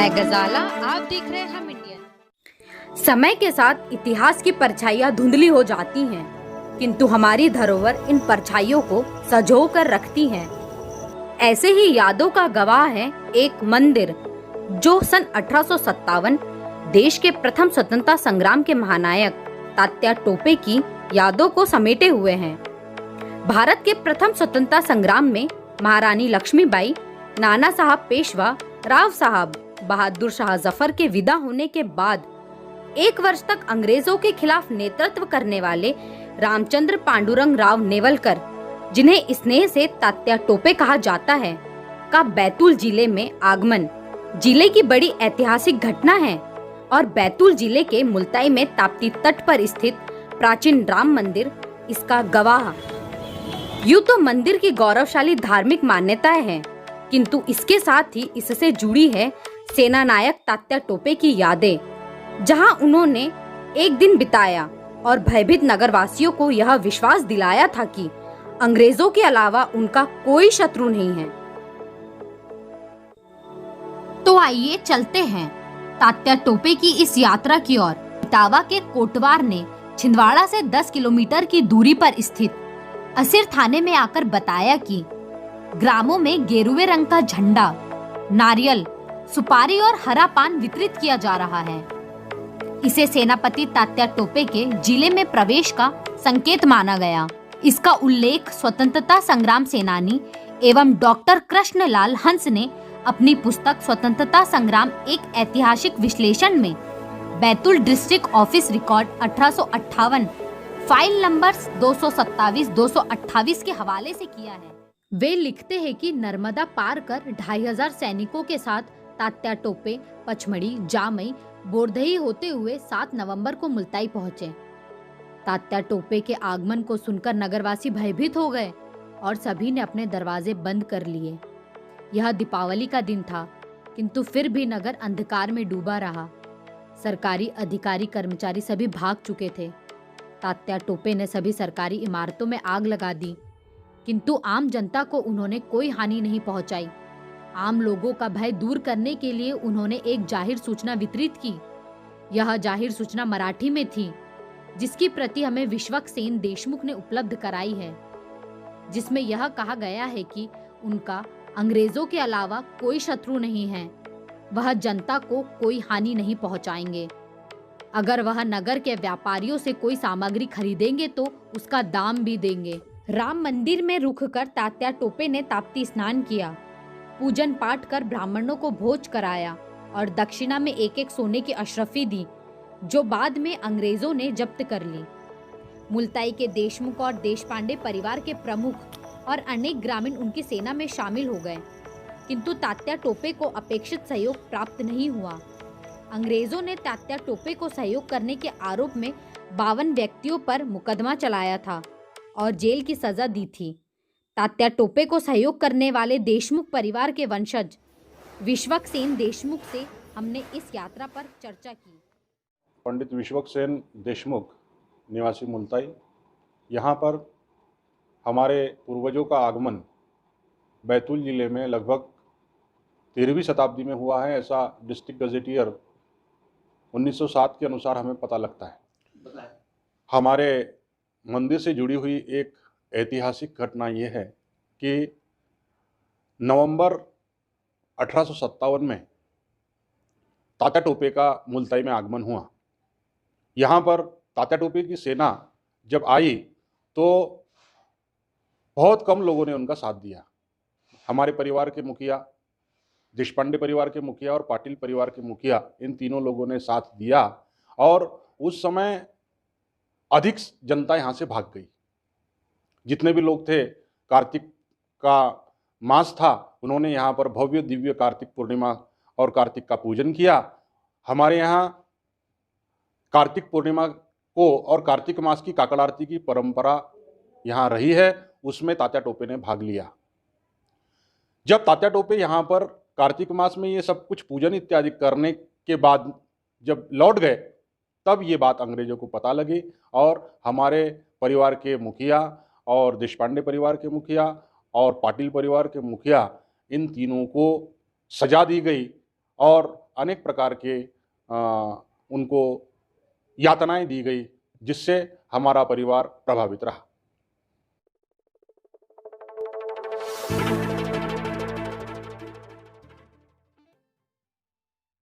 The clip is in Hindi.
मैं गजाला, आप देख रहे हैं हम इंडियन। समय के साथ इतिहास की परछाइयां धुंधली हो जाती हैं, किंतु हमारी धरोहर इन परछाइयों को संजो कर रखती हैं। ऐसे ही यादों का गवाह है एक मंदिर जो सन 1857 देश के प्रथम स्वतंत्रता संग्राम के महानायक तात्या टोपे की यादों को समेटे हुए हैं। भारत के प्रथम स्वतंत्रता संग्राम में महारानी लक्ष्मीबाई, नाना साहब पेशवा, राव साहब बहादुर शाह जफर के विदा होने के बाद 1 वर्ष तक अंग्रेजों के खिलाफ नेतृत्व करने वाले रामचंद्र पांडुरंग राव नेवलकर, जिन्हें स्नेह से तात्या टोपे कहा जाता है, का बैतूल जिले में आगमन जिले की बड़ी ऐतिहासिक घटना है और बैतूल जिले के मुल्ताई में ताप्ती तट पर स्थित प्राचीन राम मंदिर इसका गवाह। यूं तो मंदिर की गौरवशाली धार्मिक मान्यताएं हैं, किंतु इसके साथ ही इससे जुड़ी है सेना नायक तात्या टोपे की यादें, जहां उन्होंने एक दिन बिताया और भयभीत नगरवासियों को यह विश्वास दिलाया था कि अंग्रेजों के अलावा उनका कोई शत्रु नहीं है। तो आइए चलते हैं तात्या टोपे की इस यात्रा की ओर। इटावा के कोटवार ने छिंदवाड़ा से 10 किलोमीटर की दूरी पर स्थित असिर थाने में आकर बताया कि ग्रामों में गेरुए रंग का झंडा, नारियल, सुपारी और हरा पान वितरित किया जा रहा है। इसे सेनापति तात्या टोपे के जिले में प्रवेश का संकेत माना गया। इसका उल्लेख स्वतंत्रता संग्राम सेनानी एवं डॉक्टर कृष्णलाल हंस ने अपनी पुस्तक स्वतंत्रता संग्राम एक ऐतिहासिक विश्लेषण में Betul district office record 1858 file number 227-228 के हवाले से किया है। वे लिखते हैं कि नर्मदा पार कर 2500 सैनिकों के साथ तात्या टोपे पचमढ़ी, जामई, बोरदही होते हुए 7 नवंबर को मुल्ताई पहुंचे। तात्या टोपे के आगमन को सुनकर नगरवासी भयभीत हो गए और सभी ने अपने दरवाजे बंद कर लिए। यह दीपावली का दिन था, किंतु फिर भी नगर अंधकार में डूबा रहा। सरकारी अधिकारी कर्मचारी सभी भाग चुके थे। तात्या टोपे ने सभी सरकारी इमारतों में आग लगा दी, किंतु आम जनता को उन्होंने कोई हानि नहीं पहुंचाई। आम लोगों का भय दूर करने के लिए उन्होंने एक जाहिर सूचना वितरित की। यह जाहिर सूचना मराठी में थी, जिसकी प्रति हमें विश्वक्सेन देशमुख ने उपलब्ध कराई है, जिसमें यह कहा गया है कि उनका अंग्रेजों के अलावा कोई शत्रु नहीं है। वह जनता को कोई हानि नहीं पहुंचाएंगे। अगर वह नगर के व्यापारियों से कोई सामग्री खरीदेंगे तो उसका दाम भी देंगे। राम मंदिर में रुक कर तात्या टोपे ने ताप्ती स्नान किया, पूजन पाठ कर ब्राह्मणों को भोज कराया और दक्षिणा में एक सोने की अशरफी दी, जो बाद में अंग्रेजों ने जब्त कर ली। मुल्ताई के देशमुख और देशपांडे परिवार के प्रमुख और अनेक ग्रामीण उनकी सेना में शामिल हो गए, किंतु तात्या टोपे को अपेक्षित सहयोग प्राप्त नहीं हुआ। अंग्रेजों ने तात्या टोपे को सहयोग करने के आरोप में 52 व्यक्तियों पर मुकदमा चलाया था और जेल की सजा दी थी। तात्या टोपे को सहयोग करने वाले देशमुख परिवार के वंशज विश्वक्सेन देशमुख से हमने इस यात्रा पर चर्चा की। पंडित विश्वक्सेन देशमुख, निवासी मुल्ताई, यहाँ पर हमारे पूर्वजों का आगमन बैतूल जिले में लगभग 13वीं शताब्दी में हुआ है, ऐसा डिस्ट्रिक्ट गजेटियर 1907 के अनुसार हमें पता लगता है। हमारे मंदिर से जुड़ी हुई एक ऐतिहासिक घटना ये है कि नवंबर 1857 में तात्या टोपे का मुल्ताई में आगमन हुआ। यहाँ पर तात्या टोपे की सेना जब आई तो बहुत कम लोगों ने उनका साथ दिया। हमारे परिवार के मुखिया, देशपांडे परिवार के मुखिया और पाटिल परिवार के मुखिया, इन तीनों लोगों ने साथ दिया और उस समय अधिक जनता यहाँ से भाग गई। जितने भी लोग थे, कार्तिक का मास था, उन्होंने यहाँ पर भव्य दिव्य कार्तिक पूर्णिमा और कार्तिक का पूजन किया। हमारे यहाँ कार्तिक पूर्णिमा को और कार्तिक मास की काकड़ आरती की परंपरा यहाँ रही है, उसमें तात्या टोपे ने भाग लिया। जब तात्या टोपे यहाँ पर कार्तिक मास में ये सब कुछ पूजन इत्यादि करने के बाद जब लौट गए, तब ये बात अंग्रेजों को पता लगी और हमारे परिवार के मुखिया और देशपांडे परिवार के मुखिया और पाटिल परिवार के मुखिया, इन तीनों को सजा दी गई और अनेक प्रकार के उनको यातनाएं दी गई, जिससे हमारा परिवार प्रभावित रहा।